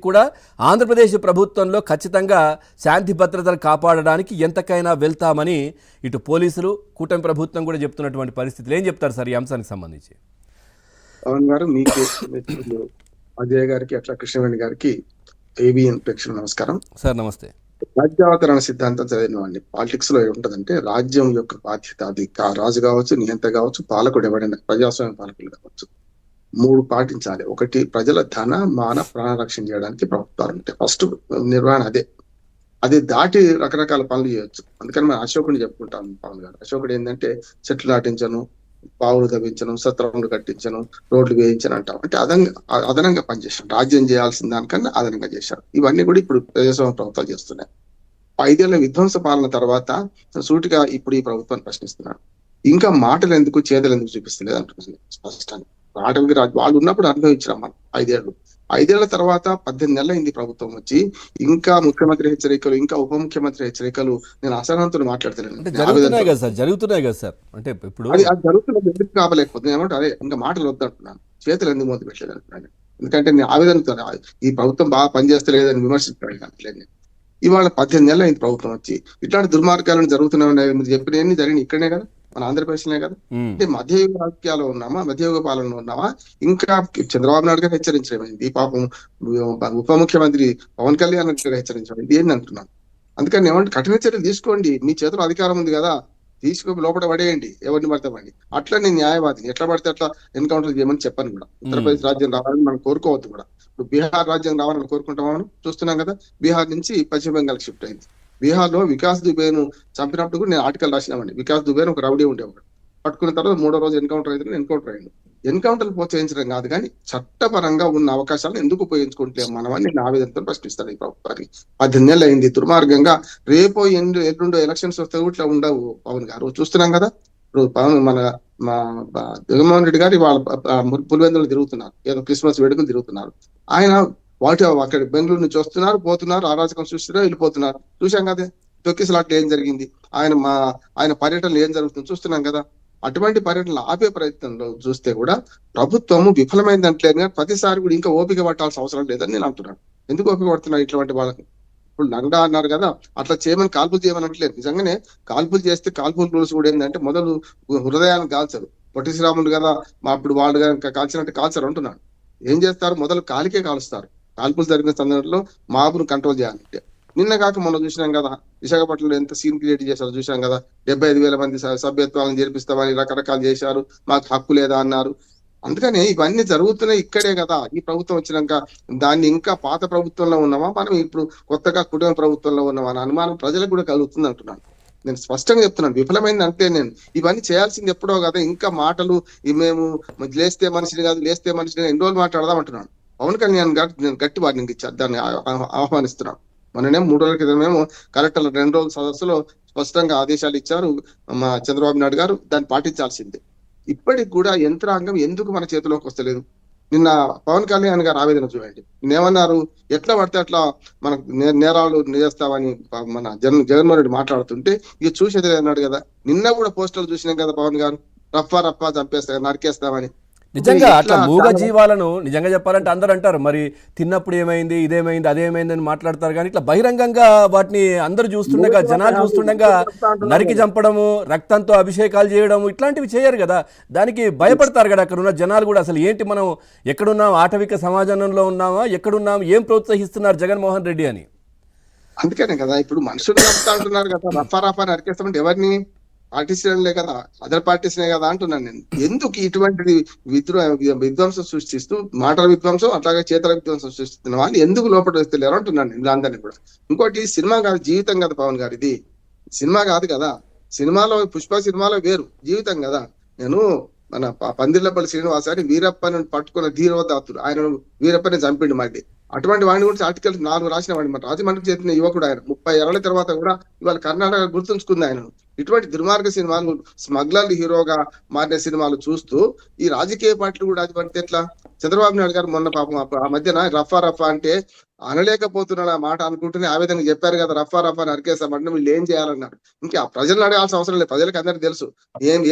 కూడా ఆంధ్రప్రదేశ్ ప్రభుత్వంలో ఖచ్చితంగా శాంతి భద్రతలు కాపాడడానికి ఎంతకైనా వెళ్తామని ఇటు పోలీసులు కూటమి ప్రభుత్వం కూడా చెప్తున్నటువంటి పరిస్థితులు ఏం చెప్తారు సార్ ఈ అంశానికి సంబంధించి? పవన్ గారు, మీకు అజయ్ గారికి అట్లా కృష్ణవేణి గారికి ఏబిఎన్ ప్రేక్షకులు నమస్కారం సార్. నమస్తే. రాజ్యావతరణ సిద్ధాంతం చదివిన వాడిని. పాలిటిక్స్ లో ఏముంటదంటే రాజ్యం యొక్క బాధ్యత, అది రాజు కావచ్చు, నియంత కావచ్చు, పాలకుడు ఎవరైనా ప్రజాస్వామ్య పాలకులు కావచ్చు, 3 పాటించాలి. ఒకటి, ప్రజల ధన మాన ప్రాణ రక్షణ చేయడానికి ప్రభుత్వాలు ఉంటాయి. ఫస్ట్ నిర్వహణ అది దాటి రకరకాల పనులు చేయొచ్చు. అందుకని మనం అశోకుని చెప్పుకుంటాం. పవన్ గారు అశోకుడు ఏంటంటే చెట్లు నాటించను, పావులు తవ్వించను, సత్రములు కట్టించను, రోడ్లు వేయించను అంటాం. అంటే అదనంగా పనిచేశాడు. రాజ్యం చేయాల్సిన దానికన్నా అదనంగా చేశాడు. ఇవన్నీ కూడా ఇప్పుడు ప్రజాస్వామ్య ప్రభుత్వాలు చేస్తున్నాయి. 5 ఏళ్ల విధ్వంస పాలన తర్వాత సూటిగా ఇప్పుడు ఈ ప్రభుత్వాన్ని ప్రశ్నిస్తున్నాడు. ఇంకా మాటలు ఎందుకు, చేతలు ఎందుకు చూపిస్తలేదు అంటున్నాను స్పష్టంగా. ఆటవికి వాళ్ళు ఉన్నప్పుడు అనుభవించాం మనం 5 ఏళ్ళు. 5 ఏళ్ల తర్వాత 18 నెలలు అయింది ప్రభుత్వం వచ్చి. ఇంకా ముఖ్యమంత్రి హెచ్చరికలు, ఇంకా ఉప ముఖ్యమంత్రి హెచ్చరికలు. నేను అసహనంతో మాట్లాడతాను. జరుగుతున్నాయి కదా సార్. అంటే ఇప్పుడు అది జరుగుతున్నది ఎందుకు కావలేకపోతుంది ఏమంటే అదే ఇంకా మాటలు వద్దంటున్నాను, చేతులు ఎందుకు మొదలు పెట్టలేదు అంటున్నాను. ఎందుకంటే నేను ఆవేదనతో ఈ ప్రభుత్వం బాగా పనిచేస్తలేదని విమర్శించడానికి ఇవాళ 18 నెలలు అయింది ప్రభుత్వం వచ్చి. ఇట్లాంటి దుర్మార్గాలను జరుగుతున్నాయి. మీరు చెప్పినవన్నీ జరిగినాయి ఇక్కడనే కదా, మన ఆంధ్రప్రదేశ్నే కదా. అంటే మధ్యయుగ రాజకీయాల్లో ఉన్నామా, మధ్యయుగ పాలనలో ఉన్నామా? ఇంకా చంద్రబాబు నాయుడు గారు హెచ్చరించడమైంది, పాపం ఉప ముఖ్యమంత్రి పవన్ కళ్యాణ్ గారు హెచ్చరించడం ఏంది అంటున్నాను. అందుకని ఏమంటే కఠిన చర్యలు తీసుకోండి, మీ చేతిలో అధికారం ఉంది కదా, తీసుకొని లోపల పడేయండి, ఎవరిని పడతామండి. అట్లా నేను న్యాయవాదిని, ఎట్లా పడితే అట్లా ఎన్కౌంటర్ చేయమని చెప్పాను కూడా. ఉత్తరప్రదేశ్ రాజ్యం రావాలని మనం కోరుకోవద్దు కూడా. ఇప్పుడు బీహార్ రాజ్యం రావాలని కోరుకుంటాం, మనం చూస్తున్నాం కదా. బీహార్ నుంచి పశ్చిమ బెంగాల్ షిఫ్ట్ అయింది. బీహార్ లో వికాస్ దుబేను చంపినప్పుడు కూడా నేను ఆర్టికల్ రాసినామండి. వికాస్ దుబేను ఒక రౌడీ ఉండేవాడు. పట్టుకున్న తర్వాత 3వ రోజు ఎన్కౌంటర్ అయితే ఎన్కౌంటర్ అయ్యింది. ఎన్కౌంటర్ ప్రోత్సహించడం కాదు కానీ చట్టపరంగా ఉన్న అవకాశాలను ఎందుకు ఉపయోగించుకుంటే మనమని నేను ఆవేదనతో ప్రశ్నిస్తాను ఈ ప్రభుత్వానికి. 18 నెలలు అయింది దుర్మార్గంగా. రేపో ఎల్లుండో ఎలక్షన్స్ వస్తే ఇట్లా ఉండవు పవన్ గారు. చూస్తున్నాం కదా. ఇప్పుడు పవన్ మా జగన్మోహన్ రెడ్డి గారు వాళ్ళ పులివెందులు తిరుగుతున్నారు, ఏదో క్రిస్మస్ వేడుకలు తిరుగుతున్నారు. ఆయన అక్కడ బెంగళూరు నుంచి వస్తున్నారు, పోతున్నారు, అరాచకం సృష్టిస్తున్నారు, వెళ్ళిపోతున్నారు. చూసాం కదా తొక్కిసలాట్లు ఏం జరిగింది, ఆయన పర్యటనలు ఏం జరుగుతుంది చూస్తున్నాం కదా. అటువంటి పర్యటనలు ఆపే ప్రయత్నంలో చూస్తే కూడా ప్రభుత్వము విఫలమైంది అంటలేదు కానీ ప్రతిసారి కూడా ఇంకా ఓపిక పట్టాల్సిన అవసరం లేదని నేను అంటున్నాను. ఎందుకు ఓపిక పడుతున్నారు ఇటువంటి వాళ్ళకి? ఇప్పుడు నండా అన్నారు కదా, అట్లా చేయమని కాల్పులు చేయమని అంటలేదు. నిజంగానే కాల్పులు చేస్తే కాల్పుల రూల్స్ కూడా ఏంటంటే మొదలు హృదయాన్ని కాల్చరు. పొట్టి శ్రీరాములు కదా అప్పుడు వాళ్ళు కాల్చినట్టు కాల్చరు అంటున్నాడు. ఏం చేస్తారు, మొదలు కాలికే కాలుస్తారు. కాల్పులు జరిగిన సందర్భంలో మాబును కంట్రోల్ చేయాలంటే. నిన్న కాక మనం చూసినాం కదా విశాఖపట్నంలో ఎంత సీన్ క్రియేట్ చేశారో చూసాం కదా. 75,000 మంది సభ్యత్వాలను చేర్పిస్తామని రకరకాలు చేశారు, మాకు హక్కు లేదా అన్నారు. అందుకని ఇవన్నీ జరుగుతున్నాయి ఇక్కడే కదా. ఈ ప్రభుత్వం వచ్చినాక దాన్ని ఇంకా పాత ప్రభుత్వంలో ఉన్నామా, మనం ఇప్పుడు కొత్తగా కుటుంబ ప్రభుత్వంలో ఉన్నామా అనే అనుమానం ప్రజలకు కూడా కలుగుతుంది అంటున్నాను. నేను స్పష్టంగా చెప్తున్నాను, విఫలమైంది అంటే నేను ఇవన్నీ చేయాల్సింది ఎప్పుడో కదా. ఇంకా మాటలు మేము లేస్తే మనిషిని కాదు, లేస్తే మనిషిని ఎన్ని రోజులు మాట్లాడదాం అంటున్నాను. పవన్ కళ్యాణ్ గారు నేను గట్టి వార్నింగ్ ఇచ్చాను, దాన్ని ఆహ్వానిస్తున్నాను. మొన్ననే 3 రోజుల క్రితమేమో కలెక్టర్ల 2 రోజుల సదస్సులో స్పష్టంగా ఆదేశాలు ఇచ్చారు మా చంద్రబాబు నాయుడు గారు, దాన్ని పాటించాల్సిందే. ఇప్పటికి కూడా యంత్రాంగం ఎందుకు మన చేతిలోకి వస్తలేదు? నిన్న పవన్ కళ్యాణ్ గారు ఆవేదన చూడండి. నేనేమన్నారు, ఎట్లా పడితే అట్లా మనకు నేరాలు చేస్తామని మన జగన్మోహన్ రెడ్డి మాట్లాడుతుంటే ఇక చూసేది అన్నాడు కదా. నిన్న కూడా పోస్టర్లు చూసినాం కదా పవన్ గారు, రఫా చంపేస్తా నరికేస్తామని. నిజంగా అట్లా మూగ జీవాలను నిజంగా చెప్పాలంటే అందరూ అంటారు మరి తిన్నప్పుడు ఏమైంది, ఇదేమైంది, అదేమైంది అని మాట్లాడతారు. కానీ ఇట్లా బహిరంగంగా వాటిని అందరూ చూస్తుండగా, జనాలు చూస్తుండగా నరికి చంపడము, రక్తంతో అభిషేకాలు చేయడము ఇట్లాంటివి చేయరు కదా. దానికి భయపడతారు కదా అక్కడ ఉన్న జనాలు కూడా. అసలు ఏంటి, మనం ఎక్కడున్నాం, ఆటవిక సమాజంలో ఉన్నామా, ఎక్కడున్నాం, ఏం ప్రోత్సహిస్తున్నారు జగన్మోహన్ రెడ్డి అని. అందుకనే కదా ఇప్పుడు మనుషులు చంపుతా అంటున్నారు కదా. రఫా నరికేస్తామంటే ఎవరిని? పార్టీలే కదా, అదర్ పార్టీస్నే కదా అంటున్నాను నేను. ఎందుకు ఇటువంటిది విధ్వంసం సృష్టిస్తూ, మాటల విధ్వంసం అట్లాగే చేతల విధ్వంసం సృష్టిస్తున్న వాళ్ళు ఎందుకు లోపల వస్తలేరు అంటున్నాను నేను అందరినీ కూడా. ఇంకోటి, సినిమా కాదు జీవితం కదా పవన్ గారు, ఇది సినిమా కాదు కదా. సినిమాలో పుష్ప సినిమాలో వేరు, జీవితం కదా. నేను మన పందిర్లపల్లి శ్రీనివాసాన్ని వీరప్పని పట్టుకున్న ధీరోదాత్తుడు, ఆయన వీరప్పని చంపిండు మళ్ళీ. అటువంటి వాడిని గురించి ఆర్టికల్ 4 రాసిన వాడిని, మన రాజమండ్రికి చెందిన యువకుడు ఆయన. 30 ఏళ్ల తర్వాత కూడా ఇవాళ కర్ణాటక గుర్తుంచుకుంది ఆయనను. ఇటువంటి దుర్మార్గ సినిమాలు, స్మగ్లర్ హీరోగా మారిన సినిమాలు చూస్తూ ఈ రాజకీయ పార్టీలు కూడా అది పడితే ఎట్లా? చంద్రబాబు నాయుడు గారు మొన్న పాపం ఆ మధ్యన రఫా అంటే అనలేకపోతున్నాడు ఆ మాట అనుకుంటూనే ఆ విధంగా చెప్పారు కదా, రఫా రఫా నరికేస్తామంటే వీళ్ళు ఏం చేయాలన్నారు. ఇంకా ప్రజలను అడగాల్సిన అవసరం లేదు, ప్రజలకు అందరికీ తెలుసు.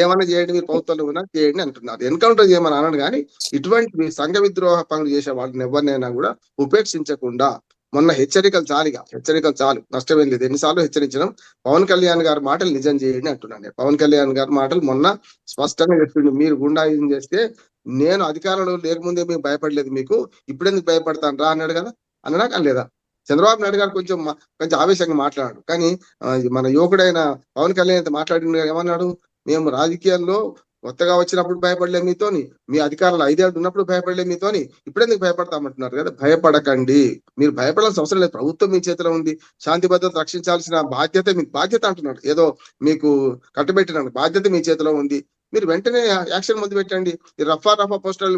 ఏమన్నా చేయండి, మీరు ప్రభుత్వంలో ఉన్నా చేయండి అంటున్నారు. ఎన్కౌంటర్ చేయమని అన్నాడు కానీ ఇటువంటి సంఘ విద్రోహ పనులు చేసే వాళ్ళని ఎవరినైనా కూడా ఉపేక్షించకుండా, మొన్న హెచ్చరికలు చాలు, నష్టమేం లేదు. ఎన్నిసార్లు హెచ్చరించడం. పవన్ కళ్యాణ్ గారి మాటలు నిజం చేయండి అంటున్నాను నేను. పవన్ కళ్యాణ్ గారి మాటలు మొన్న స్పష్టంగా చెప్పిండు, మీరు గుండాయిజం చేస్తే నేను అధికారంలో లేకముందే మీకు భయపడలేదు, మీకు ఇప్పుడెందుకు భయపడతాను రా అన్నాడు కదా. అన్నాడా కానీ లేదా? చంద్రబాబు నాయుడు గారు కొంచెం ఆవేశంగా మాట్లాడాడు, కానీ మన యువకుడైన పవన్ కళ్యాణ్ మాట్లాడిన ఏమన్నాడు, మేము రాజకీయాల్లో కొత్తగా వచ్చినప్పుడు భయపడలే మీతోని, మీ అధికారంలో 5 ఏళ్ళు ఉన్నప్పుడు భయపడలే మీతోని, ఇప్పుడెందుకు భయపడతామంటున్నారు కదా. భయపడకండి, మీరు భయపడాల్సిన అవసరం లేదు. ప్రభుత్వం మీ చేతిలో ఉంది, శాంతి భద్రత రక్షించాల్సిన బాధ్యత మీ బాధ్యత అంటున్నాడు. ఏదో మీకు కట్టుబెట్టిన బాధ్యత మీ చేతిలో ఉంది, మీరు వెంటనే యాక్షన్ మొదలు పెట్టండి. ఈ రఫా పోస్టల్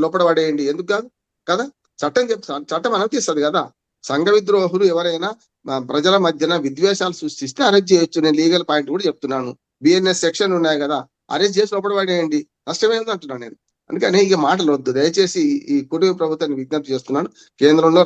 లోపల పడేయండి, ఎందుకు కాదు కదా. చట్టం అనుమతిస్తుంది కదా. సంఘ విద్రోహులు ఎవరైనా ప్రజల మధ్యన విద్వేషాలు సృష్టిస్తే అరెస్ట్ చేయొచ్చు. నేను లీగల్ పాయింట్ కూడా చెప్తున్నాను. బిఎన్ఎస్ సెక్షన్ ఉన్నాయి కదా, అరెస్ట్ చేసి లోపల పడేయండి, నష్టమేంది అంటున్నాను నేను. అందుకని ఇక మాటలు వద్దు దయచేసి. ఈ కుటుంబ ప్రభుత్వాన్ని విజ్ఞప్తి చేస్తున్నాను. కేంద్రంలో